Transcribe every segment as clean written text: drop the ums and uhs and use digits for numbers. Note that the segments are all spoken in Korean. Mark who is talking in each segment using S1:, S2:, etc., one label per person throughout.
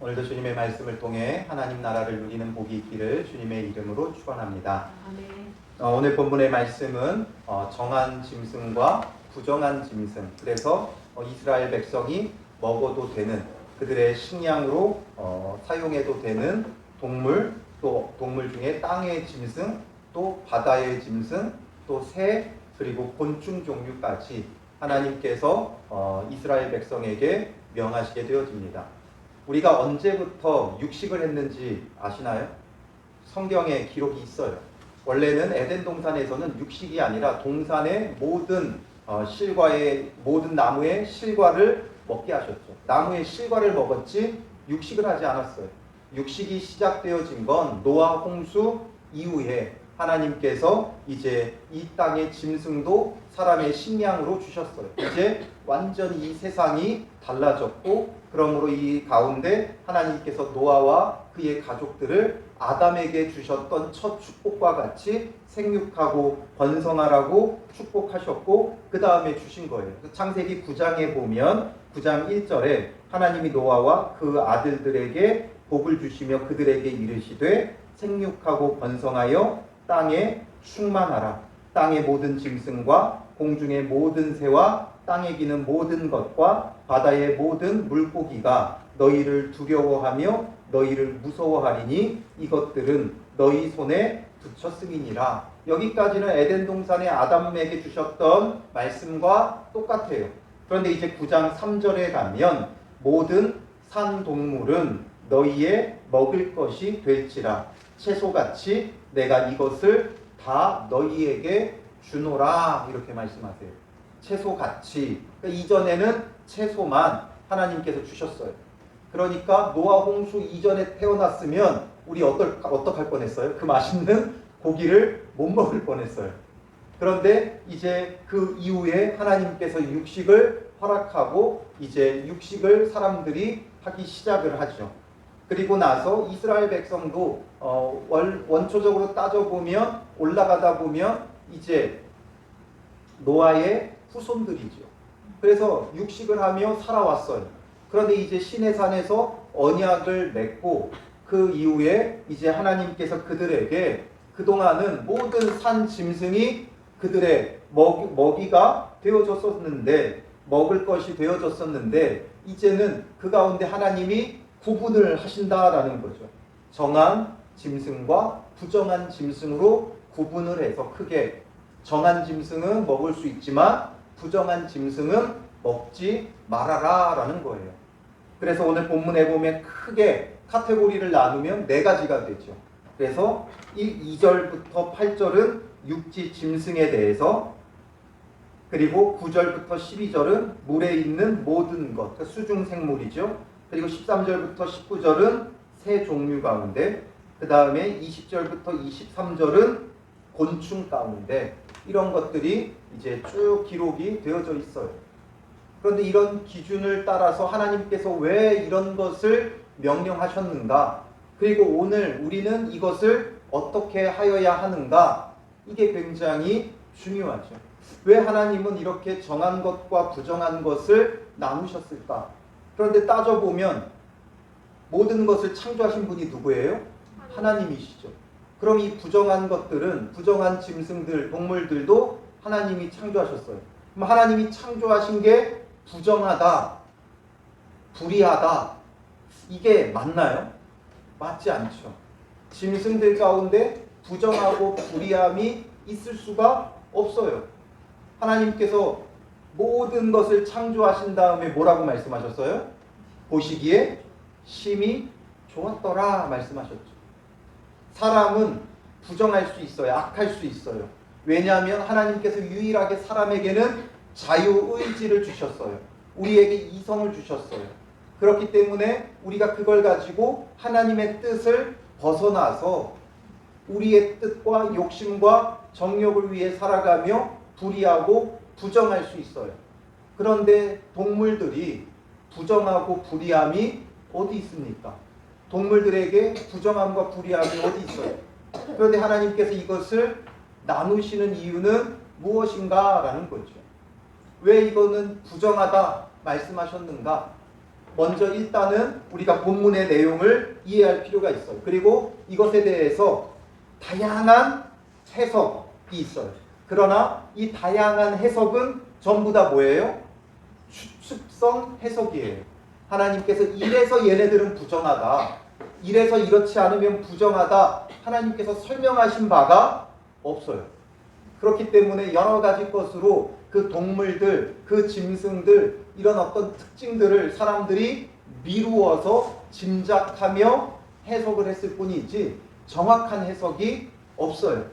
S1: 오늘도 주님의 말씀을 통해 하나님 나라를 누리는 복이 있기를 주님의 이름으로 축원합니다.
S2: 아멘.
S1: 오늘 본문의 말씀은 정한 짐승과 부정한 짐승, 그래서 이스라엘 백성이 먹어도 되는, 그들의 식량으로 사용해도 되는 동물, 또 동물 중에 땅의 짐승, 또 바다의 짐승, 또 새, 그리고 곤충 종류까지 하나님께서 이스라엘 백성에게 명하시게 되어집니다. 우리가 언제부터 육식을 했는지 아시나요? 성경에 기록이 있어요. 원래는 에덴 동산에서는 육식이 아니라 동산의 모든 실과의 모든 나무의 실과를 먹게 하셨죠. 나무의 실과를 먹었지 육식을 하지 않았어요. 육식이 시작되어진 건 노아 홍수 이후에 하나님께서 이제 이 땅의 짐승도 사람의 식량으로 주셨어요. 이제 완전히 이 세상이 달라졌고, 그러므로 이 가운데 하나님께서 노아와 그의 가족들을 아담에게 주셨던 첫 축복과 같이 생육하고 번성하라고 축복하셨고, 그 다음에 주신 거예요. 창세기 9장에 보면 9장 1절에 하나님이 노아와 그 아들들에게 복을 주시며 그들에게 이르시되 생육하고 번성하여 땅에 충만하라. 땅의 모든 짐승과 공중의 모든 새와 땅에 기는 모든 것과 바다의 모든 물고기가 너희를 두려워하며 너희를 무서워하리니 이것들은 너희 손에 붙였음이니라. 여기까지는 에덴 동산의 아담에게 주셨던 말씀과 똑같아요. 그런데 이제 9장 3절에 가면 모든 산 동물은 너희의 먹을 것이 될지라. 채소같이 내가 이것을 다 너희에게 주노라. 이렇게 말씀하세요. 채소같이. 그러니까 이전에는 채소만 하나님께서 주셨어요. 그러니까 노아 홍수 이전에 태어났으면 우리 어떡할 뻔했어요? 그 맛있는 고기를 못 먹을 뻔했어요. 그런데 이제 그 이후에 하나님께서 육식을 허락하고 이제 육식을 사람들이 하기 시작을 하죠. 그리고 나서 이스라엘 백성도 원초적으로 따져보면 올라가다 보면 이제 노아의 후손들이죠. 그래서 육식을 하며 살아왔어요. 그런데 이제 시내산에서 언약을 맺고 그 이후에 이제 하나님께서 그들에게 그동안은 모든 산 짐승이 그들의 먹이가 되어졌었는데, 먹을 것이 되어졌었는데, 이제는 그 가운데 하나님이 구분을 하신다라는 거죠. 정한 짐승과 부정한 짐승으로 구분을 해서 크게 정한 짐승은 먹을 수 있지만 부정한 짐승은 먹지 말아라라는 거예요. 그래서 오늘 본문에 보면 크게 카테고리를 나누면 4가지가 되죠. 그래서 2절부터 8절은 육지 짐승에 대해서, 그리고 9절부터 12절은 물에 있는 모든 것, 그러니까 수중 생물이죠. 그리고 13절부터 19절은 새 종류 가운데, 그 다음에 20절부터 23절은 곤충 가운데, 이런 것들이 이제 쭉 기록이 되어져 있어요. 그런데 이런 기준을 따라서 하나님께서 왜 이런 것을 명령하셨는가, 그리고 오늘 우리는 이것을 어떻게 하여야 하는가, 이게 굉장히 중요하죠. 왜 하나님은 이렇게 정한 것과 부정한 것을 나누셨을까? 그런데 따져보면 모든 것을 창조하신 분이 누구예요? 하나님이시죠. 그럼 이 부정한 것들은, 부정한 짐승들, 동물들도 하나님이 창조하셨어요. 그럼 하나님이 창조하신 게 부정하다, 불의하다, 이게 맞나요? 맞지 않죠. 짐승들 가운데 부정하고 불의함이 있을 수가 없어요. 하나님께서 모든 것을 창조하신 다음에 뭐라고 말씀하셨어요? 보시기에 심히 좋았더라 말씀하셨죠. 사람은 부정할 수 있어요. 악할 수 있어요. 왜냐하면 하나님께서 유일하게 사람에게는 자유의지를 주셨어요. 우리에게 이성을 주셨어요. 그렇기 때문에 우리가 그걸 가지고 하나님의 뜻을 벗어나서 우리의 뜻과 욕심과 정욕을 위해 살아가며 불의하고 부정할 수 있어요. 그런데 동물들이 부정하고 불의함이 어디 있습니까? 동물들에게 부정함과 불의함이 어디 있어요? 그런데 하나님께서 이것을 나누시는 이유는 무엇인가 라는 거죠. 왜 이거는 부정하다 말씀하셨는가? 먼저 일단은 우리가 본문의 내용을 이해할 필요가 있어요. 그리고 이것에 대해서 다양한 해석이 있어요. 그러나 이 다양한 해석은 전부 다 뭐예요? 추측성 해석이에요. 하나님께서 이래서 얘네들은 부정하다, 이래서 이렇지 않으면 부정하다, 하나님께서 설명하신 바가 없어요. 그렇기 때문에 여러 가지 것으로 그 동물들, 그 짐승들, 이런 어떤 특징들을 사람들이 미루어서 짐작하며 해석을 했을 뿐이지 정확한 해석이 없어요.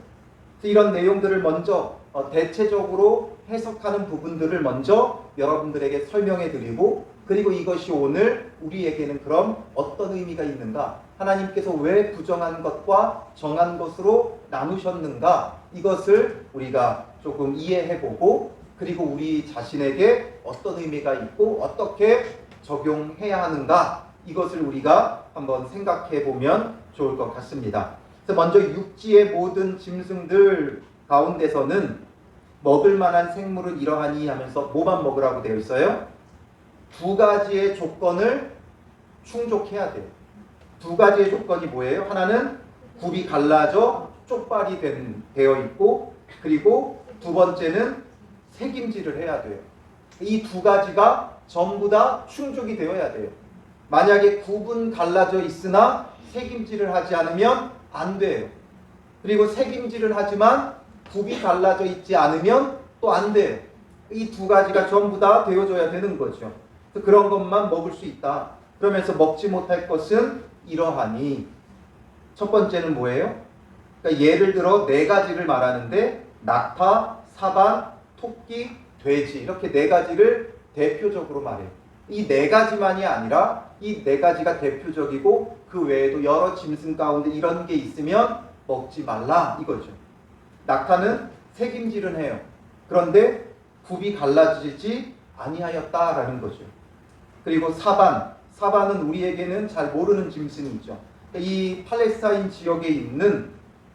S1: 이런 내용들을 먼저 대체적으로 해석하는 부분들을 먼저 여러분들에게 설명해 드리고, 그리고 이것이 오늘 우리에게는 그럼 어떤 의미가 있는가, 하나님께서 왜 부정한 것과 정한 것으로 나누셨는가, 이것을 우리가 조금 이해해보고, 그리고 우리 자신에게 어떤 의미가 있고 어떻게 적용해야 하는가, 이것을 우리가 한번 생각해 보면 좋을 것 같습니다. 그래서 먼저 육지의 모든 짐승들 가운데서는 먹을 만한 생물은 이러하니 하면서 뭐만 먹으라고 되어 있어요? 두 가지의 조건을 충족해야 돼요. 두 가지의 조건이 뭐예요? 하나는 굽이 갈라져 쪽발이 되어 있고, 그리고 두 번째는 새김질을 해야 돼요. 이 두 가지가 전부 다 충족이 되어야 돼요. 만약에 굽은 갈라져 있으나 새김질을 하지 않으면 안 돼요. 그리고 새김질을 하지만 굽이 갈라져 있지 않으면 또 안 돼요. 이 두 가지가 전부 다 되어줘야 되는 거죠. 그런 것만 먹을 수 있다. 그러면서 먹지 못할 것은 이러하니, 첫 번째는 뭐예요? 그러니까 예를 들어 네 가지를 말하는데 낙타, 사반, 토끼, 돼지, 이렇게 네 가지를 대표적으로 말해요. 이 네 가지만이 아니라 이 네 가지가 대표적이고 그 외에도 여러 짐승 가운데 이런 게 있으면 먹지 말라, 이거죠. 낙타는 새김질은 해요. 그런데 굽이 갈라지지 아니하였다라는 거죠. 그리고 사반은 우리에게는 잘 모르는 짐승이죠. 이 팔레스타인 지역에 있는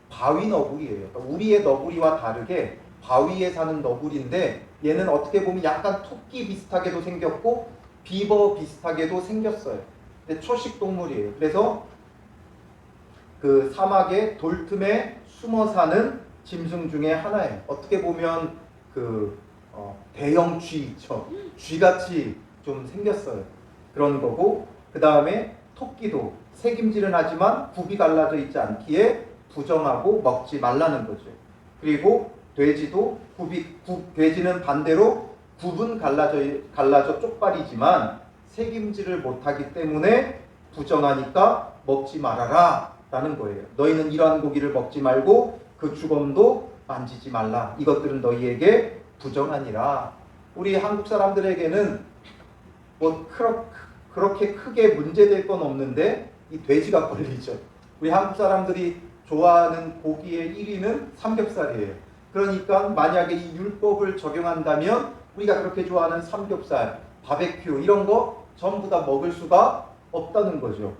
S1: 바위 너구리예요. 그러니까 우리의 너구리와 다르게 바위에 사는 너구리인데, 얘는 어떻게 보면 약간 토끼 비슷하게도 생겼고 비버 비슷하게도 생겼어요. 근데 초식 동물이에요. 그래서 그 사막의 돌틈에 숨어 사는 짐승 중에 하나예요. 어떻게 보면 대형 쥐 있죠. 쥐같이 좀 생겼어요. 그런 거고, 그 다음에 토끼도 새김질은 하지만 굽이 갈라져 있지 않기에 부정하고 먹지 말라는 거죠. 그리고 돼지도 돼지는 반대로 굽은 갈라져 쪽발이지만 새김질을 못하기 때문에 부정하니까 먹지 말아라 라는 거예요. 너희는 이러한 고기를 먹지 말고 그 주검도 만지지 말라. 이것들은 너희에게 부정하니라. 우리 한국 사람들에게는 뭐 그렇게 크게 문제될 건 없는데 이 돼지가 걸리죠. 우리 한국 사람들이 좋아하는 고기의 1위는 삼겹살이에요. 그러니까 만약에 이 율법을 적용한다면 우리가 그렇게 좋아하는 삼겹살, 바베큐 이런 거 전부 다 먹을 수가 없다는 거죠.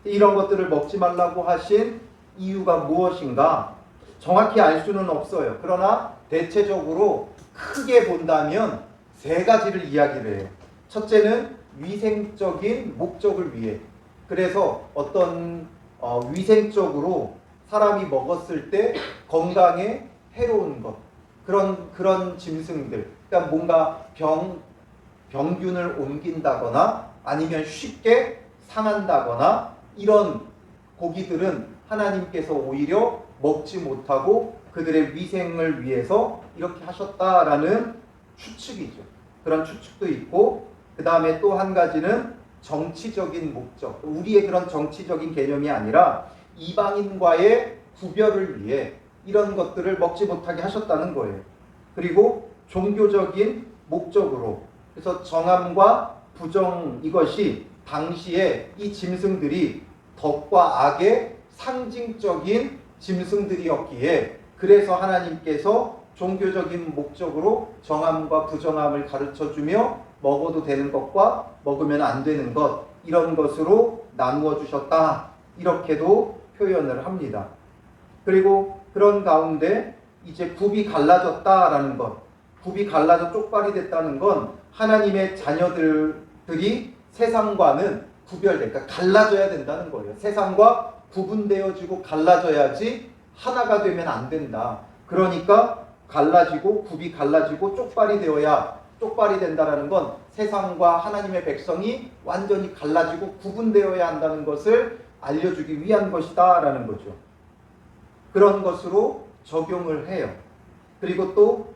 S1: 이런 것들을 먹지 말라고 하신 이유가 무엇인가 정확히 알 수는 없어요. 그러나 대체적으로 크게 본다면 세 가지를 이야기를 해요. 첫째는 위생적인 목적을 위해. 그래서 어떤 위생적으로 사람이 먹었을 때 건강에 해로운 것, 그런 짐승들, 그러니까 뭔가 병균을 옮긴다거나 아니면 쉽게 상한다거나 이런 고기들은 하나님께서 오히려 먹지 못하고 그들의 위생을 위해서 이렇게 하셨다라는 추측이죠. 그런 추측도 있고, 그 다음에 또 한 가지는 정치적인 목적, 우리의 그런 정치적인 개념이 아니라 이방인과의 구별을 위해 이런 것들을 먹지 못하게 하셨다는 거예요. 그리고 종교적인 목적으로, 그래서 정함과 부정, 이것이 당시에 이 짐승들이 덕과 악의 상징적인 짐승들이었기에 그래서 하나님께서 종교적인 목적으로 정함과 부정함을 가르쳐주며 먹어도 되는 것과 먹으면 안 되는 것, 이런 것으로 나누어 주셨다, 이렇게도 표현을 합니다. 그리고 그런 가운데 이제 굽이 갈라졌다라는 것, 굽이 갈라져 쪽발이 됐다는 건 하나님의 자녀들이 세상과는 그러니까 갈라져야 된다는 거예요. 세상과 구분되어지고 갈라져야지 하나가 되면 안 된다. 그러니까 갈라지고 굽이 갈라지고 쪽발이 되어야 쪽발이 된다라는 건 세상과 하나님의 백성이 완전히 갈라지고 구분되어야 한다는 것을 알려주기 위한 것이다 라는 거죠. 그런 것으로 적용을 해요. 그리고 또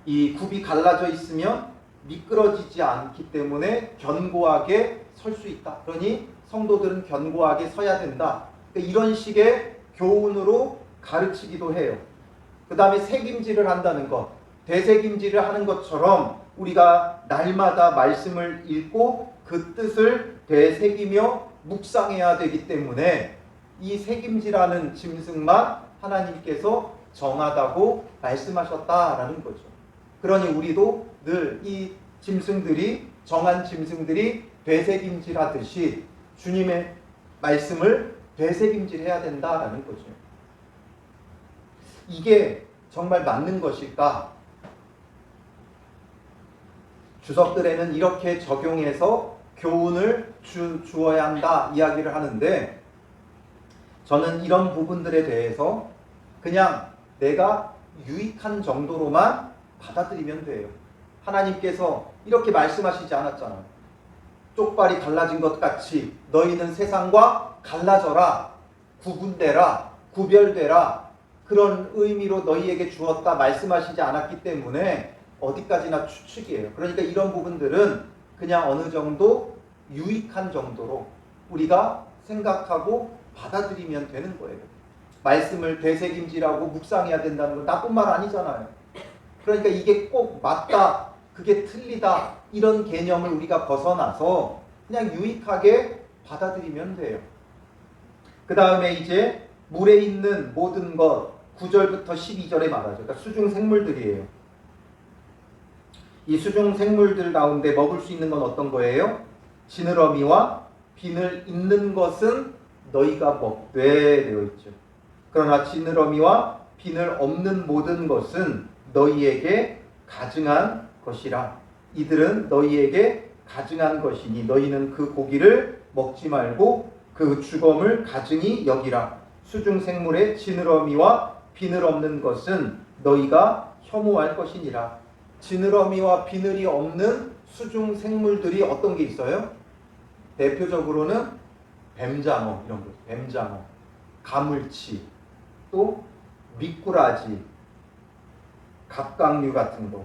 S1: 이 굽이 갈라져 있으면 미끄러지지 않기 때문에 견고하게 설 수 있다. 그러니 성도들은 견고하게 서야 된다. 그러니까 이런 식의 교훈으로 가르치기도 해요. 그 다음에 새김질을 한다는 것, 되새김질을 하는 것처럼 우리가 날마다 말씀을 읽고 그 뜻을 되새기며 묵상해야 되기 때문에 이 새김질하는 짐승만 하나님께서 정하다고 말씀하셨다라는 거죠. 그러니 우리도 늘 이 짐승들이 정한 짐승들이 되새김질하듯이 주님의 말씀을 되새김질해야 된다라는 거죠. 이게 정말 맞는 것일까? 주석들에는 이렇게 적용해서 교훈을 주어야 한다 이야기를 하는데 저는 이런 부분들에 대해서 그냥 내가 유익한 정도로만 받아들이면 돼요. 하나님께서 이렇게 말씀하시지 않았잖아요. 쪽발이 갈라진 것 같이 너희는 세상과 갈라져라, 구분되라, 구별되라 그런 의미로 너희에게 주었다 말씀하시지 않았기 때문에 어디까지나 추측이에요. 그러니까 이런 부분들은 그냥 어느 정도 유익한 정도로 우리가 생각하고 받아들이면 되는 거예요. 말씀을 되새김질하고 묵상해야 된다는 건 나쁜 말 아니잖아요. 그러니까 이게 꼭 맞다, 그게 틀리다 이런 개념을 우리가 벗어나서 그냥 유익하게 받아들이면 돼요. 그 다음에 이제 물에 있는 모든 것 9절부터 12절에 말하죠. 그러니까 수중 생물들이에요. 이 수중 생물들 가운데 먹을 수 있는 건 어떤 거예요? 지느러미와 비늘 있는 것은 너희가 먹되 되어 있죠. 그러나 지느러미와 비늘 없는 모든 것은 너희에게 가증한 것이라. 이들은 너희에게 가증한 것이니 너희는 그 고기를 먹지 말고 그 주검을 가증히 여기라. 수중 생물의 지느러미와 비늘 없는 것은 너희가 혐오할 것이니라. 지느러미와 비늘이 없는 수중 생물들이 어떤 게 있어요? 대표적으로는 뱀장어 이런 거, 뱀장어, 가물치, 또 미꾸라지, 갑각류 같은 거,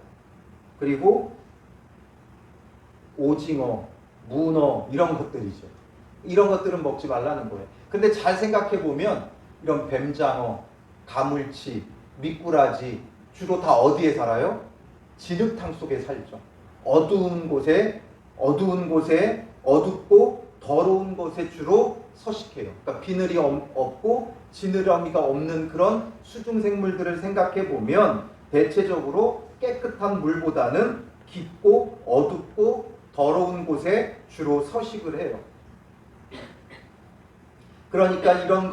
S1: 그리고 오징어, 문어 이런 것들이죠. 이런 것들은 먹지 말라는 거예요. 근데 잘 생각해 보면 이런 뱀장어, 가물치, 미꾸라지 주로 다 어디에 살아요? 진흙탕 속에 살죠. 어두운 곳에 어둡고 더러운 곳에 주로 서식해요. 그러니까 비늘이 없고 지느러미가 없는 그런 수중 생물들을 생각해 보면 대체적으로 깨끗한 물보다는 깊고 어둡고 더러운 곳에 주로 서식을 해요. 그러니까 이런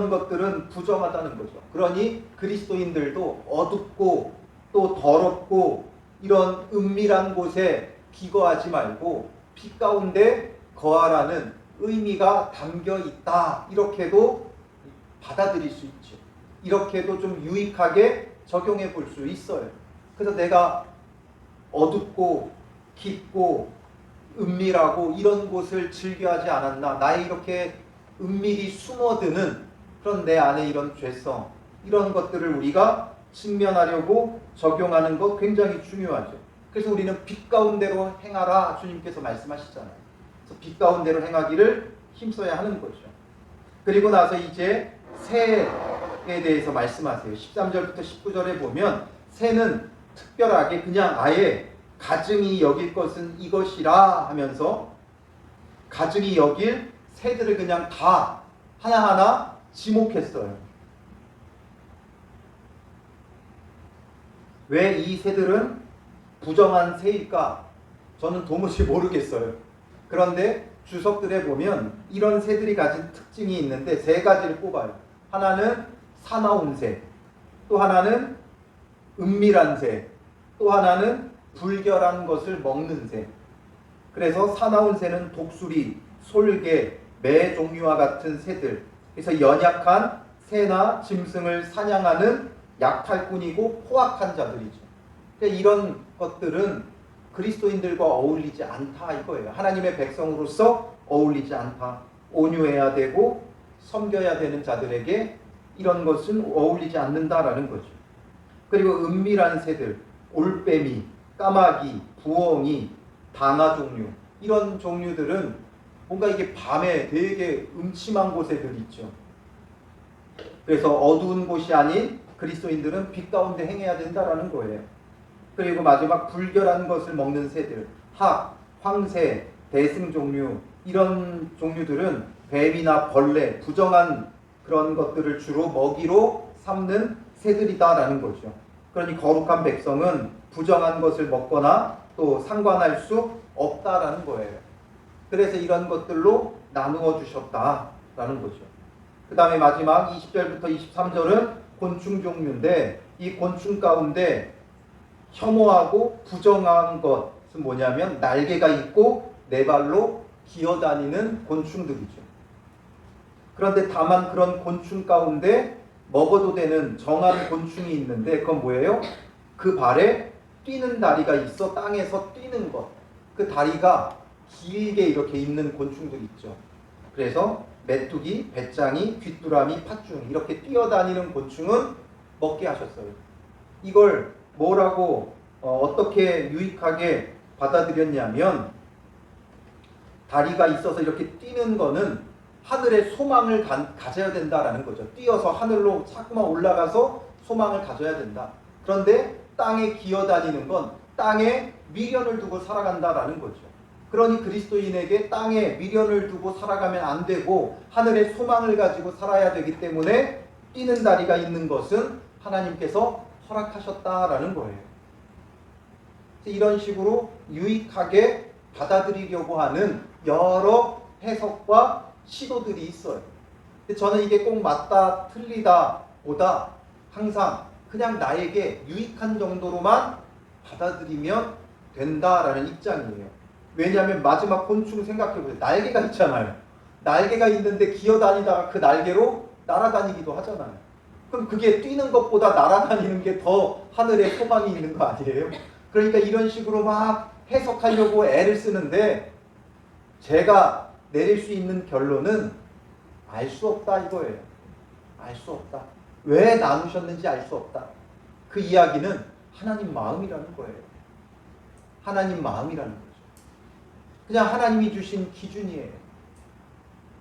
S1: 것들은 부정하다는 거죠. 그러니 그리스도인들도 어둡고 또 더럽고 이런 은밀한 곳에 기거하지 말고 빛 가운데 거하라는 의미가 담겨 있다. 이렇게도 받아들일 수 있죠. 이렇게도 좀 유익하게 적용해 볼 수 있어요. 그래서 내가 어둡고 깊고 은밀하고 이런 곳을 즐겨하지 않았나. 나의 이렇게 은밀히 숨어드는 그런 내 안에 이런 죄성, 이런 것들을 우리가 직면하려고 적용하는 것 굉장히 중요하죠. 그래서 우리는 빛 가운데로 행하라 주님께서 말씀하시잖아요. 그래서 빛 가운데로 행하기를 힘써야 하는 거죠. 그리고 나서 이제 새에 대해서 말씀하세요. 13절부터 19절에 보면 새는 특별하게 그냥 아예 가증히 여길 것은 이것이라 하면서 가증히 여길 새들을 그냥 다 하나하나 지목했어요. 왜 이 새들은 부정한 새일까? 저는 도무지 모르겠어요. 그런데 주석들에 보면 이런 새들이 가진 특징이 있는데 세 가지를 꼽아요. 하나는 사나운 새, 또 하나는 은밀한 새, 또 하나는 불결한 것을 먹는 새. 그래서 사나운 새는 독수리, 솔개, 매 종류와 같은 새들. 그래서 연약한 새나 짐승을 사냥하는 약탈꾼이고 포악한 자들이죠. 그러니까 이런 것들은 그리스도인들과 어울리지 않다 이거예요. 하나님의 백성으로서 어울리지 않다. 온유해야 되고 섬겨야 되는 자들에게 이런 것은 어울리지 않는다라는 거죠. 그리고 은밀한 새들, 올빼미, 까마귀, 부엉이, 다나 종류, 이런 종류들은 뭔가 이게 밤에 되게 음침한 곳에들 있죠. 그래서 어두운 곳이 아닌 그리스도인들은 빛 가운데 행해야 된다라는 거예요. 그리고 마지막 불결한 것을 먹는 새들, 학, 황새, 대승 종류, 이런 종류들은 뱀이나 벌레, 부정한 그런 것들을 주로 먹이로 삼는 새들이다라는 거죠. 그러니 거룩한 백성은 부정한 것을 먹거나 또 상관할 수 없다라는 거예요. 그래서 이런 것들로 나누어 주셨다라는 거죠. 그 다음에 마지막 20절부터 23절은 곤충 종류인데, 이 곤충 가운데 혐오하고 부정한 것은 뭐냐면 날개가 있고 네 발로 기어다니는 곤충들이죠. 그런데 다만 그런 곤충 가운데 먹어도 되는 정한 곤충이 있는데, 그건 뭐예요? 그 발에 뛰는 다리가 있어 땅에서 뛰는 것. 그 다리가 길게 이렇게 있는 곤충들이 있죠. 그래서 메뚜기, 배짱이, 귀뚜라미, 팥중, 이렇게 뛰어다니는 곤충은 먹게 하셨어요. 이걸 뭐라고 어떻게 유익하게 받아들였냐면, 다리가 있어서 이렇게 뛰는 거는 하늘에 소망을 가져야 된다라는 거죠. 뛰어서 하늘로 자꾸만 올라가서 소망을 가져야 된다. 그런데 땅에 기어다니는 건 땅에 미련을 두고 살아간다라는 거죠. 그러니 그리스도인에게 땅에 미련을 두고 살아가면 안 되고 하늘에 소망을 가지고 살아야 되기 때문에 뛰는 다리가 있는 것은 하나님께서 허락하셨다라는 거예요. 이런 식으로 유익하게 받아들이려고 하는 여러 해석과 시도들이 있어요. 근데 저는 이게 꼭 맞다 틀리다 보다 항상 그냥 나에게 유익한 정도로만 받아들이면 된다라는 입장이에요. 왜냐하면 마지막 곤충 생각해보세요. 날개가 있잖아요. 날개가 있는데 기어다니다가 그 날개로 날아다니기도 하잖아요. 그럼 그게 뛰는 것보다 날아다니는 게 더 하늘에 소망이 있는 거 아니에요? 그러니까 이런 식으로 막 해석하려고 애를 쓰는데, 제가 내릴 수 있는 결론은 알 수 없다 이거예요. 알 수 없다. 왜 나누셨는지 알 수 없다. 그 이야기는 하나님 마음이라는 거예요. 하나님 마음이라는 거죠. 그냥 하나님이 주신 기준이에요.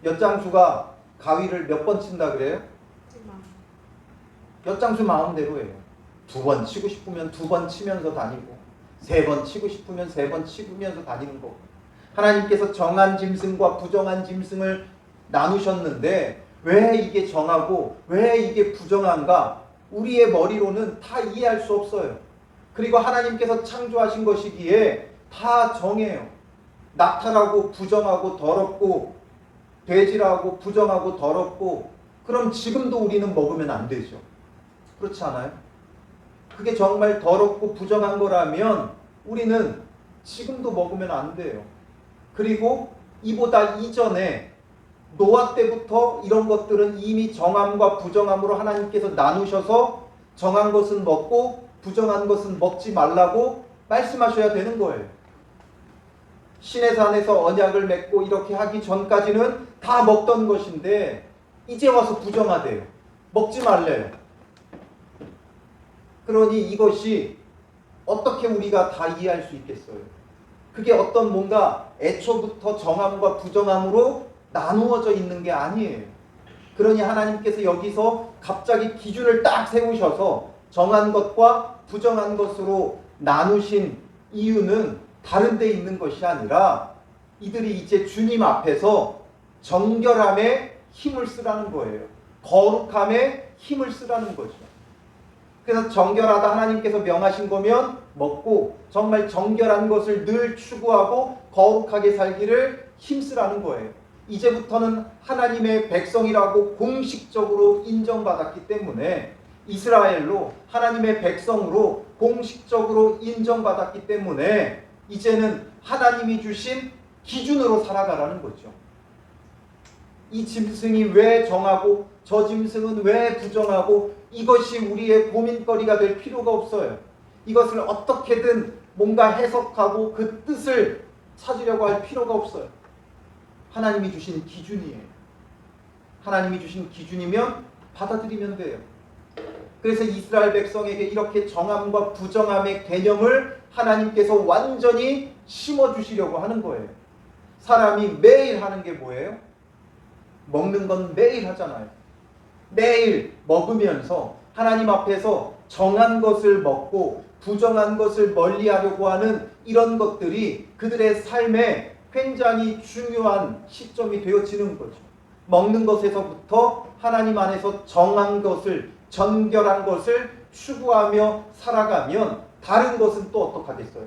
S1: 엿장수가 가위를 몇 번 친다 그래요? 엿장수 마음대로예요. 2번 치고 싶으면 2번 치면서 다니고, 3번 치고 싶으면 3번 치면서 다니는 거고. 하나님께서 정한 짐승과 부정한 짐승을 나누셨는데 왜 이게 정하고 왜 이게 부정한가? 우리의 머리로는 다 이해할 수 없어요. 그리고 하나님께서 창조하신 것이기에 다 정해요. 낙타라고 부정하고 더럽고, 돼지라고 부정하고 더럽고, 그럼 지금도 우리는 먹으면 안 되죠. 그렇지 않아요? 그게 정말 더럽고 부정한 거라면 우리는 지금도 먹으면 안 돼요. 그리고 이보다 이전에 노아 때부터 이런 것들은 이미 정함과 부정함으로 하나님께서 나누셔서 정한 것은 먹고 부정한 것은 먹지 말라고 말씀하셔야 되는 거예요. 신의 산에서 언약을 맺고 이렇게 하기 전까지는 다 먹던 것인데 이제 와서 부정하대요. 먹지 말래요. 그러니 이것이 어떻게 우리가 다 이해할 수 있겠어요? 그게 어떤 뭔가 애초부터 정함과 부정함으로 나누어져 있는 게 아니에요. 그러니 하나님께서 여기서 갑자기 기준을 딱 세우셔서 정한 것과 부정한 것으로 나누신 이유는 다른 데 있는 것이 아니라 이들이 이제 주님 앞에서 정결함에 힘을 쓰라는 거예요. 거룩함에 힘을 쓰라는 거죠. 그래서 정결하다 하나님께서 명하신 거면 먹고, 정말 정결한 것을 늘 추구하고 거룩하게 살기를 힘쓰라는 거예요. 이제부터는 하나님의 백성이라고 공식적으로 인정받았기 때문에, 이스라엘로 하나님의 백성으로 공식적으로 인정받았기 때문에 이제는 하나님이 주신 기준으로 살아가라는 거죠. 이 짐승이 왜 정하고 저 짐승은 왜 부정하고 이것이 우리의 고민거리가 될 필요가 없어요. 이것을 어떻게든 뭔가 해석하고 그 뜻을 찾으려고 할 필요가 없어요. 하나님이 주신 기준이에요. 하나님이 주신 기준이면 받아들이면 돼요. 그래서 이스라엘 백성에게 이렇게 정함과 부정함의 개념을 하나님께서 완전히 심어주시려고 하는 거예요. 사람이 매일 하는 게 뭐예요? 먹는 건 매일 하잖아요. 매일 먹으면서 하나님 앞에서 정한 것을 먹고 부정한 것을 멀리하려고 하는 이런 것들이 그들의 삶에 굉장히 중요한 시점이 되어지는 거죠. 먹는 것에서부터 하나님 안에서 정한 것을, 정결한 것을 추구하며 살아가면 다른 것은 또 어떡하겠어요?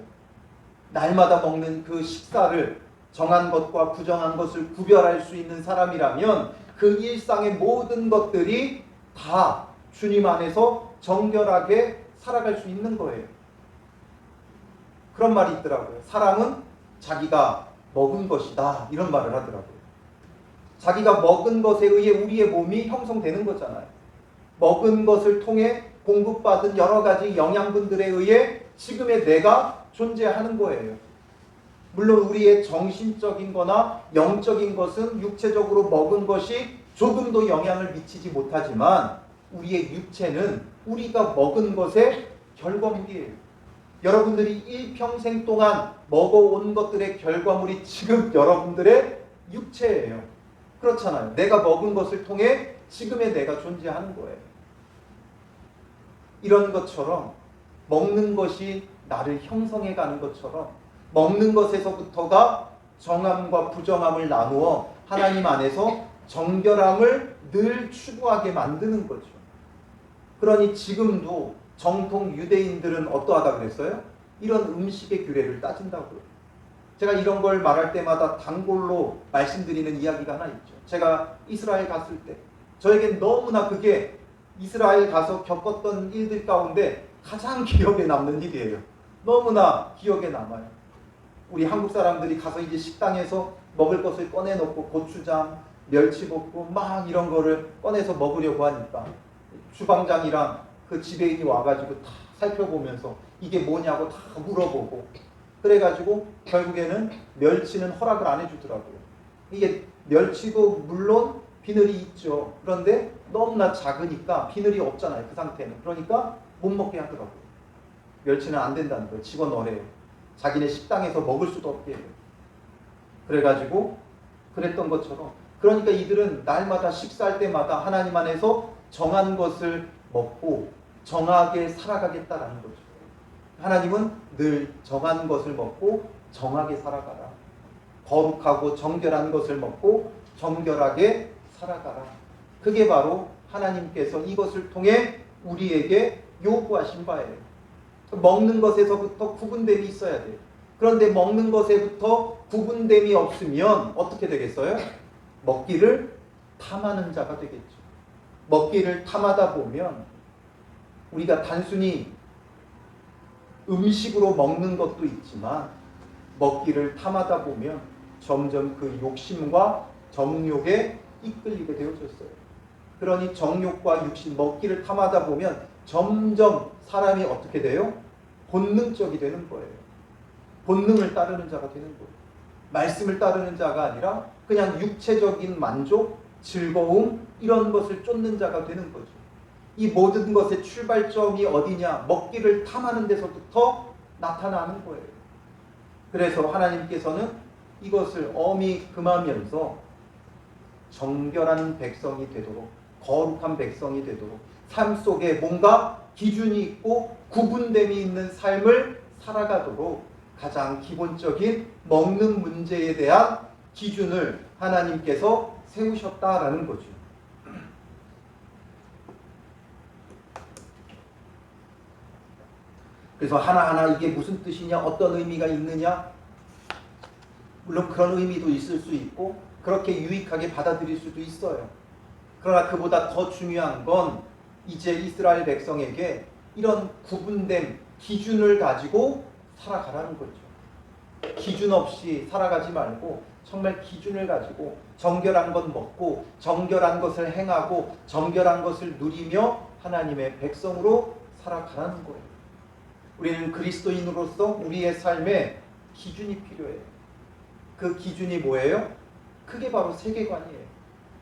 S1: 날마다 먹는 그 식사를 정한 것과 부정한 것을 구별할 수 있는 사람이라면 그 일상의 모든 것들이 다 주님 안에서 정결하게 살아갈 수 있는 거예요. 그런 말이 있더라고요. 사람은 자기가 먹은 것이다, 이런 말을 하더라고요. 자기가 먹은 것에 의해 우리의 몸이 형성되는 거잖아요. 먹은 것을 통해 공급받은 여러 가지 영양분들에 의해 지금의 내가 존재하는 거예요. 물론 우리의 정신적인 거나 영적인 것은 육체적으로 먹은 것이 조금도 영향을 미치지 못하지만 우리의 육체는 우리가 먹은 것의 결과물이에요. 여러분들이 일평생 동안 먹어온 것들의 결과물이 지금 여러분들의 육체예요. 그렇잖아요. 내가 먹은 것을 통해 지금의 내가 존재하는 거예요. 이런 것처럼 먹는 것이 나를 형성해 가는 것처럼 먹는 것에서부터가 정함과 부정함을 나누어 하나님 안에서 정결함을 늘 추구하게 만드는 거죠. 그러니 지금도 정통 유대인들은 어떠하다 그랬어요? 이런 음식의 규례를 따진다고요. 제가 이런 걸 말할 때마다 단골로 말씀드리는 이야기가 하나 있죠. 제가 이스라엘 갔을 때 저에겐 너무나 그게 이스라엘 가서 겪었던 일들 가운데 가장 기억에 남는 일이에요. 너무나 기억에 남아요. 우리 한국 사람들이 가서 이제 식당에서 먹을 것을 꺼내놓고 고추장, 멸치볶음 막 이런 거를 꺼내서 먹으려고 하니까 주방장이랑 그 지배인이 와가지고 다 살펴보면서 이게 뭐냐고 다 물어보고 그래가지고 결국에는 멸치는 허락을 안 해주더라고요. 이게 멸치도 물론 비늘이 있죠. 그런데 너무나 작으니까 비늘이 없잖아요. 그 상태는. 그러니까 못 먹게 하더라고요. 멸치는 안 된다는 거예요. 집어넣으래요. 자기네 식당에서 먹을 수도 없게 해요. 그래가지고 그랬던 것처럼 그러니까 이들은 날마다 식사할 때마다 하나님 안에서 정한 것을 먹고 정하게 살아가겠다라는 거죠. 하나님은 늘 정한 것을 먹고 정하게 살아가라. 거룩하고 정결한 것을 먹고 정결하게 살아가라. 그게 바로 하나님께서 이것을 통해 우리에게 요구하신 바예요. 먹는 것에서부터 구분됨이 있어야 돼요. 그런데 먹는 것에부터 구분됨이 없으면 어떻게 되겠어요? 먹기를 탐하는 자가 되겠죠. 먹기를 탐하다 보면 우리가 단순히 음식으로 먹는 것도 있지만 먹기를 탐하다 보면 점점 그 욕심과 정욕에 이끌리게 되어졌어요. 그러니 정욕과 육신, 먹기를 탐하다 보면 점점 사람이 어떻게 돼요? 본능적이 되는 거예요. 본능을 따르는 자가 되는 거예요. 말씀을 따르는 자가 아니라 그냥 육체적인 만족, 즐거움 이런 것을 쫓는 자가 되는 거죠. 이 모든 것의 출발점이 어디냐? 먹기를 탐하는 데서부터 나타나는 거예요. 그래서 하나님께서는 이것을 엄히 금하면서 정결한 백성이 되도록, 거룩한 백성이 되도록 삶 속에 뭔가 기준이 있고 구분됨이 있는 삶을 살아가도록 가장 기본적인 먹는 문제에 대한 기준을 하나님께서 세우셨다라는 거죠. 그래서 하나하나 이게 무슨 뜻이냐, 어떤 의미가 있느냐, 물론 그런 의미도 있을 수 있고 그렇게 유익하게 받아들일 수도 있어요. 그러나 그보다 더 중요한 건 이제 이스라엘 백성에게 이런 구분된 기준을 가지고 살아가라는 거죠. 기준 없이 살아가지 말고 정말 기준을 가지고 정결한 것 먹고 정결한 것을 행하고 정결한 것을 누리며 하나님의 백성으로 살아가라는 거예요. 우리는 그리스도인으로서 우리의 삶에 기준이 필요해요. 그 기준이 뭐예요? 그게 바로 세계관이에요.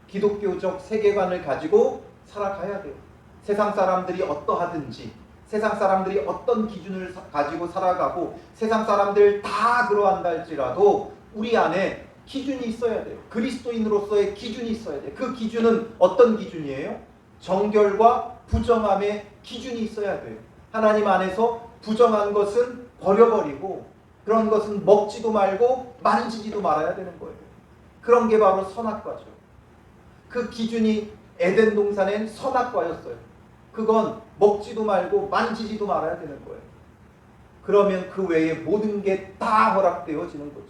S1: 기독교적 세계관을 가지고 살아가야 돼요. 세상 사람들이 어떠하든지, 세상 사람들이 어떤 기준을 가지고 살아가고 세상 사람들 다 그러한다 할지라도 우리 안에 기준이 있어야 돼요. 그리스도인으로서의 기준이 있어야 돼요. 그 기준은 어떤 기준이에요? 정결과 부정함의 기준이 있어야 돼요. 하나님 안에서 부정한 것은 버려버리고 그런 것은 먹지도 말고 만지지도 말아야 되는 거예요. 그런 게 바로 선악과죠. 그 기준이 에덴 동산엔 선악과였어요. 그건 먹지도 말고 만지지도 말아야 되는 거예요. 그러면 그 외에 모든 게 다 허락되어지는 거죠.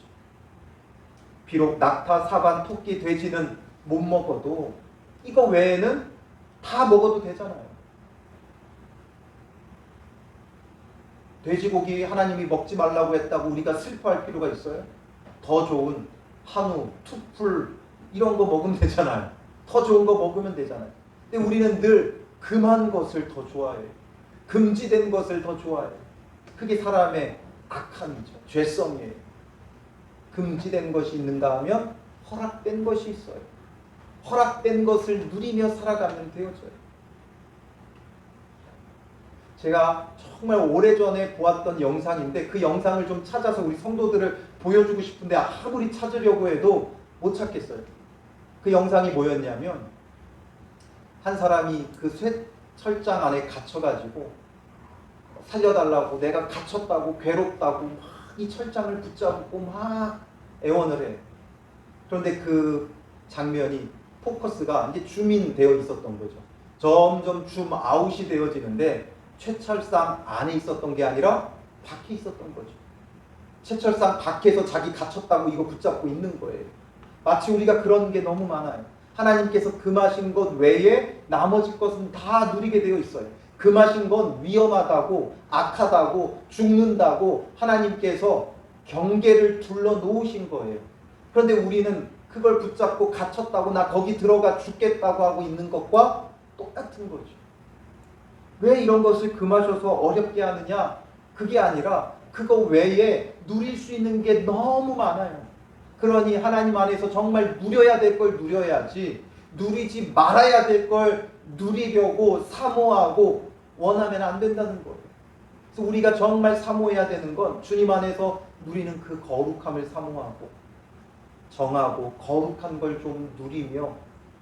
S1: 비록 낙타, 사반, 토끼, 돼지는 못 먹어도 이거 외에는 다 먹어도 되잖아요. 돼지고기 하나님이 먹지 말라고 했다고 우리가 슬퍼할 필요가 있어요? 더 좋은 한우, 투풀 이런 거 먹으면 되잖아요. 더 좋은 거 먹으면 되잖아요. 근데 우리는 늘 금한 것을 더 좋아해요. 금지된 것을 더 좋아해요. 그게 사람의 악함이죠. 죄성이에요. 금지된 것이 있는가 하면 허락된 것이 있어요. 허락된 것을 누리며 살아가면 되어져요. 제가 정말 오래전에 보았던 영상인데 그 영상을 좀 찾아서 우리 성도들을 보여주고 싶은데 아무리 찾으려고 해도 못 찾겠어요. 그 영상이 뭐였냐면 한 사람이 그 쇠철장 안에 갇혀가지고 살려달라고 내가 갇혔다고 괴롭다고 막 이 철장을 붙잡고 막 애원을 해. 그런데 그 장면이 포커스가 이제 줌인 되어 있었던 거죠. 점점 줌 아웃이 되어지는데 최철상 안에 있었던 게 아니라 밖에 있었던 거죠. 최철상 밖에서 자기 갇혔다고 이거 붙잡고 있는 거예요. 마치 우리가 그런 게 너무 많아요. 하나님께서 금하신 것 외에 나머지 것은 다 누리게 되어 있어요. 금하신 건 위험하다고, 악하다고, 죽는다고 하나님께서 경계를 둘러 놓으신 거예요. 그런데 우리는 그걸 붙잡고 갇혔다고 나 거기 들어가 죽겠다고 하고 있는 것과 똑같은 거죠. 왜 이런 것을 금하셔서 어렵게 하느냐? 그게 아니라 그거 외에 누릴 수 있는 게 너무 많아요. 그러니 하나님 안에서 정말 누려야 될 걸 누려야지 누리지 말아야 될 걸 누리려고 사모하고 원하면 안 된다는 거예요. 그래서 우리가 정말 사모해야 되는 건 주님 안에서 누리는 그 거룩함을 사모하고 정하고 거룩한 걸 좀 누리며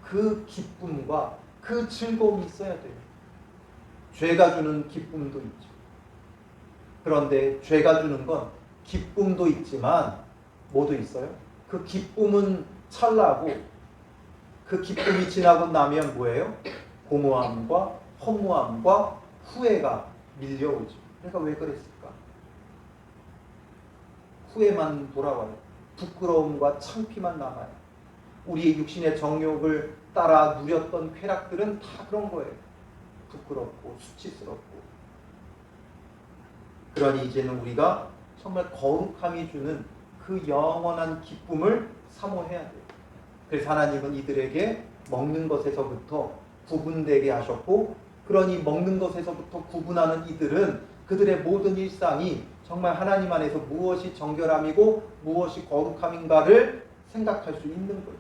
S1: 그 기쁨과 그 즐거움이 있어야 돼요. 죄가 주는 기쁨도 있죠. 그런데 죄가 주는 건 기쁨도 있지만 뭐도 있어요? 그 기쁨은 찰나고 그 기쁨이 지나고 나면 뭐예요? 공허함과 허무함과 후회가 밀려오죠. 그러니까 왜 그랬을까? 후회만 돌아와요. 부끄러움과 창피만 남아요. 우리의 육신의 정욕을 따라 누렸던 쾌락들은 다 그런 거예요. 부끄럽고 수치스럽고. 그러니 이제는 우리가 정말 거룩함이 주는 그 영원한 기쁨을 사모해야 돼요. 그래서 하나님은 이들에게 먹는 것에서부터 구분되게 하셨고, 그러니 먹는 것에서부터 구분하는 이들은 그들의 모든 일상이 정말 하나님 안에서 무엇이 정결함이고 무엇이 거룩함인가를 생각할 수 있는 거죠.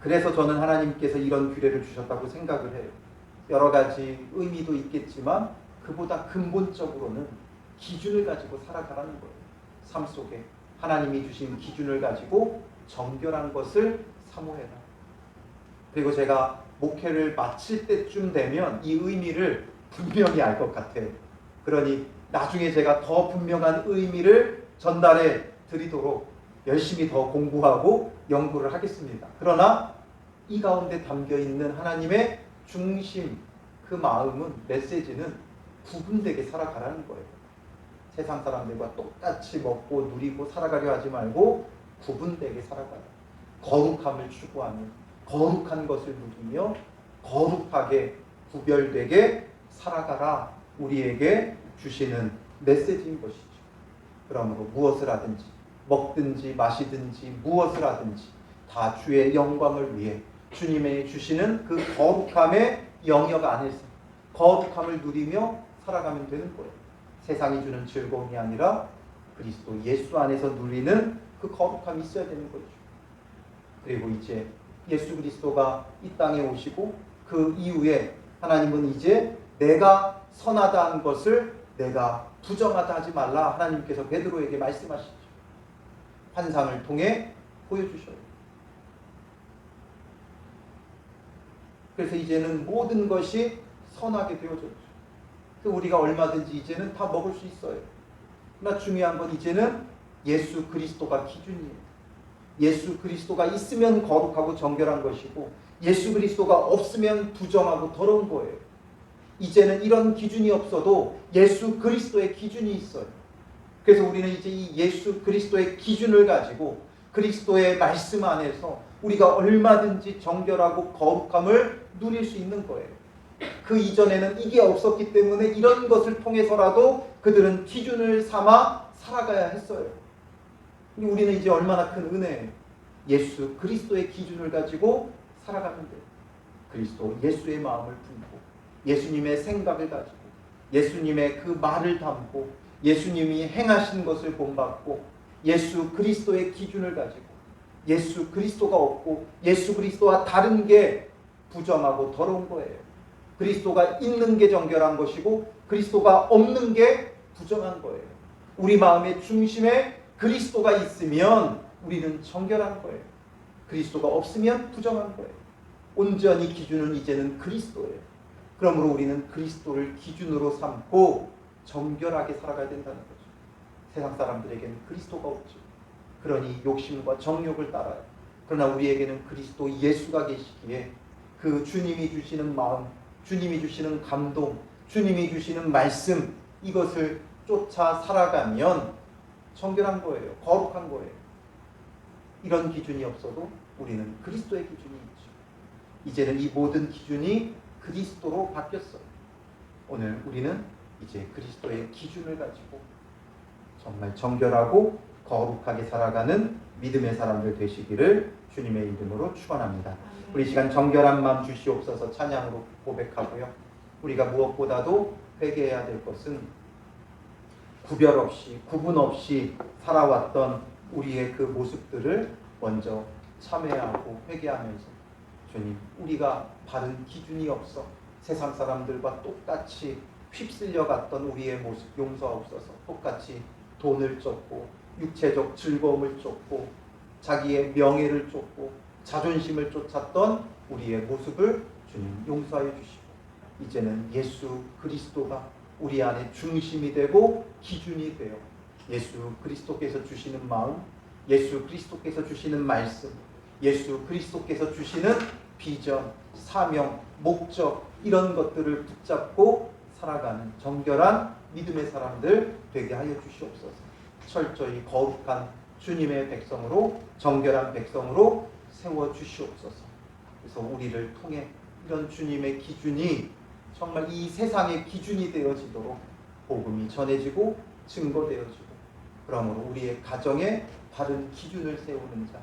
S1: 그래서 저는 하나님께서 이런 규례를 주셨다고 생각을 해요. 여러 가지 의미도 있겠지만 그보다 근본적으로는 기준을 가지고 살아가라는 거예요. 삶 속에 하나님이 주신 기준을 가지고 정결한 것을 사모해라. 그리고 제가 목회를 마칠 때쯤 되면 이 의미를 분명히 알 것 같아요. 그러니 나중에 제가 더 분명한 의미를 전달해 드리도록 열심히 더 공부하고 연구를 하겠습니다. 그러나 이 가운데 담겨있는 하나님의 중심, 그 마음은, 메시지는 구분되게 살아가라는 거예요. 세상 사람들과 똑같이 먹고 누리고 살아가려 하지 말고 구분되게 살아가라. 거룩함을 추구하며 거룩한 것을 누리며 거룩하게 구별되게 살아가라 우리에게 주시는 메시지인 것이죠. 그러므로 무엇을 하든지 먹든지 마시든지 무엇을 하든지 다 주의 영광을 위해 주님의 주시는 그 거룩함의 영역 안에서 거룩함을 누리며 살아가면 되는 거예요. 세상이 주는 즐거움이 아니라 그리스도 예수 안에서 누리는 그 거룩함이 있어야 되는 거죠. 그리고 이제 예수 그리스도가 이 땅에 오시고 그 이후에 하나님은 이제 내가 선하다 한 것을 내가 부정하다 하지 말라 하나님께서 베드로에게 말씀하시죠. 환상을 통해 보여주셔요. 그래서 이제는 모든 것이 선하게 되어졌죠. 우리가 얼마든지 이제는 다 먹을 수 있어요. 그러나 중요한 건 이제는 예수 그리스도가 기준이에요. 예수 그리스도가 있으면 거룩하고 정결한 것이고 예수 그리스도가 없으면 부정하고 더러운 거예요. 이제는 이런 기준이 없어도 예수 그리스도의 기준이 있어요. 그래서 우리는 이제 이 예수 그리스도의 기준을 가지고 그리스도의 말씀 안에서 우리가 얼마든지 정결하고 거룩함을 누릴 수 있는 거예요. 그 이전에는 이게 없었기 때문에 이런 것을 통해서라도 그들은 기준을 삼아 살아가야 했어요. 우리는 이제 얼마나 큰 은혜예요. 예수 그리스도의 기준을 가지고 살아가면 돼요. 그리스도 예수의 마음을 품고 예수님의 생각을 가지고 예수님의 그 말을 담고 예수님이 행하신 것을 본받고 예수 그리스도의 기준을 가지고 예수 그리스도가 없고 예수 그리스도와 다른 게 부정하고 더러운 거예요. 그리스도가 있는 게 정결한 것이고 그리스도가 없는 게 부정한 거예요. 우리 마음의 중심에 그리스도가 있으면 우리는 정결한 거예요. 그리스도가 없으면 부정한 거예요. 온전히 기준은 이제는 그리스도예요. 그러므로 우리는 그리스도를 기준으로 삼고 정결하게 살아가야 된다는 거죠. 세상 사람들에게는 그리스도가 없죠. 그러니 욕심과 정욕을 따라요. 그러나 우리에게는 그리스도 예수가 계시기에 그 주님이 주시는 마음, 주님이 주시는 감동, 주님이 주시는 말씀, 이것을 쫓아 살아가면 정결한 거예요. 거룩한 거예요. 이런 기준이 없어도 우리는 그리스도의 기준이 있죠. 이제는 이 모든 기준이 그리스도로 바뀌었어요. 오늘 우리는 이제 그리스도의 기준을 가지고 정말 정결하고 거룩하게 살아가는 믿음의 사람들 되시기를 주님의 이름으로 축원합니다. 우리 시간 정결한 마음 주시옵소서 찬양으로 고백하고요. 우리가 무엇보다도 회개해야 될 것은 구별 없이 구분 없이 살아왔던 우리의 그 모습들을 먼저 참회하고 회개하면서 주님, 우리가 바른 기준이 없어 세상 사람들과 똑같이 휩쓸려 갔던 우리의 모습 용서하옵소서. 똑같이 돈을 쫓고 육체적 즐거움을 쫓고 자기의 명예를 쫓고 자존심을 쫓았던 우리의 모습을 주님 용서하여 주시고 이제는 예수 그리스도가 우리 안에 중심이 되고 기준이 되어 예수 그리스도께서 주시는 마음, 예수 그리스도께서 주시는 말씀, 예수 그리스도께서 주시는 비전, 사명, 목적 이런 것들을 붙잡고 살아가는 정결한 믿음의 사람들 되게 하여 주시옵소서. 철저히 거룩한 주님의 백성으로 정결한 백성으로 세워 주시옵소서. 그래서 우리를 통해 이런 주님의 기준이 정말 이 세상의 기준이 되어지도록 복음이 전해지고 증거되어지고 그러므로 우리의 가정에 바른 기준을 세우는 자,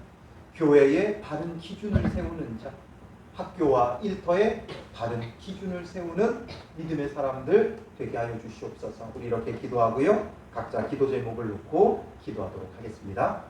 S1: 교회에 바른 기준을 세우는 자, 학교와 일터에 바른 기준을 세우는 믿음의 사람들 되게 하여 주시옵소서. 우리 이렇게 기도하고요. 각자 기도 제목을 놓고 기도하도록 하겠습니다.